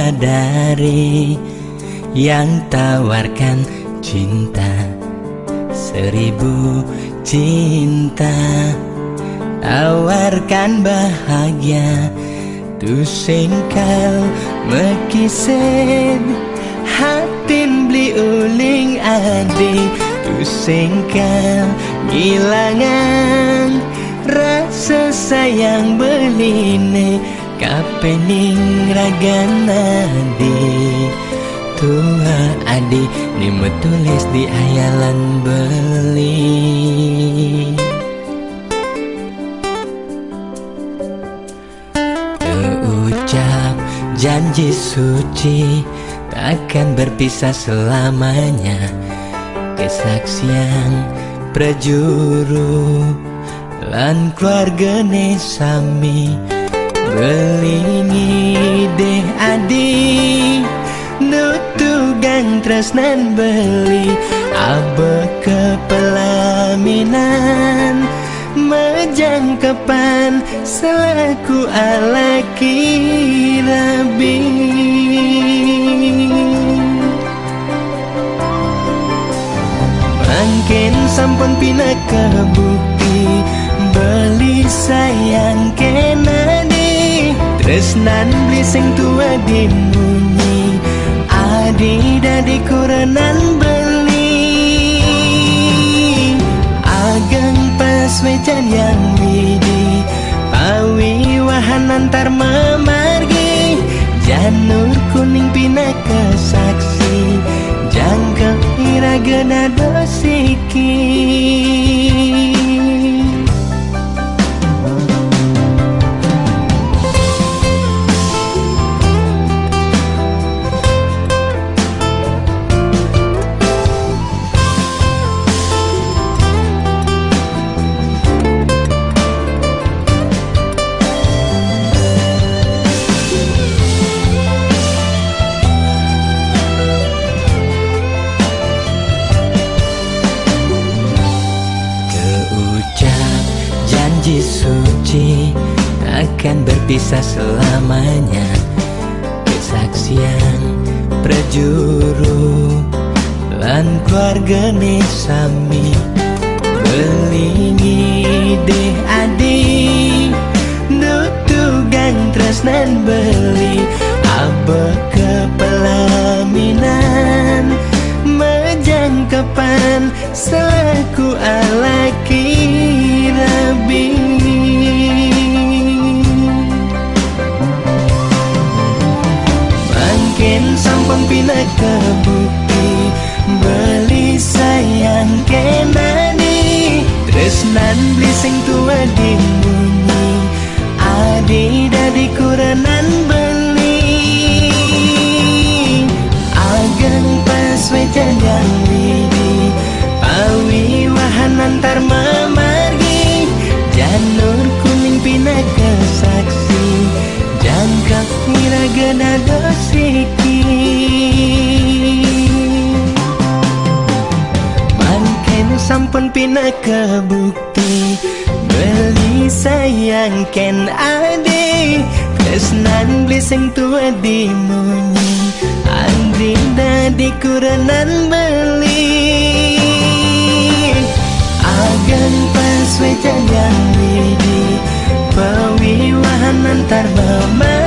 bidadari yang tawarkan cinta, 1000 cinta. Tawarkan bahagia, tu singkal mekised hatin beli uling adi, tu singkal ngilangan rasa sayang beline kapening ragana di tua adi ni metulis di ayalan beli. Terucap janji suci takkan berpisah selamanya, kesaksian prajuru lan keluargane sami belingi deh adi nutugang tresnan beli abe kepelaminan menjangkepan selaku alaki rabi. Mungkin sampun pina kebukti beli sayang kenani tresnan beli sing tua dimunyi adi dadi kurenan beli ageng pas wejan yang widi pawi wahan antar memargi janur kuning pina kesaksi jangka iragena dosiki. Janji suci takkan berpisah selamanya, kesaksian prajuru lan keluargane sami belingi deh adi nutugang tresnan beli abe kepelaminan menjangkepan selaku alaki rabi. Mungkin sampun pina kebukti beli sayang kenani tresnan beli sing tua dimunyi adi dadi kurenan beli ageng pas wejan yang widi pawi wahan antar memargi janur kuning pina kesaksi jangka iragena dosiki. Mungkin sampun pina kebukti beli sayang ken adi tresnan beli sing tua dimunyi andri dadi kurenan beli ageng pas wejan yang widi pawi wahan antar mama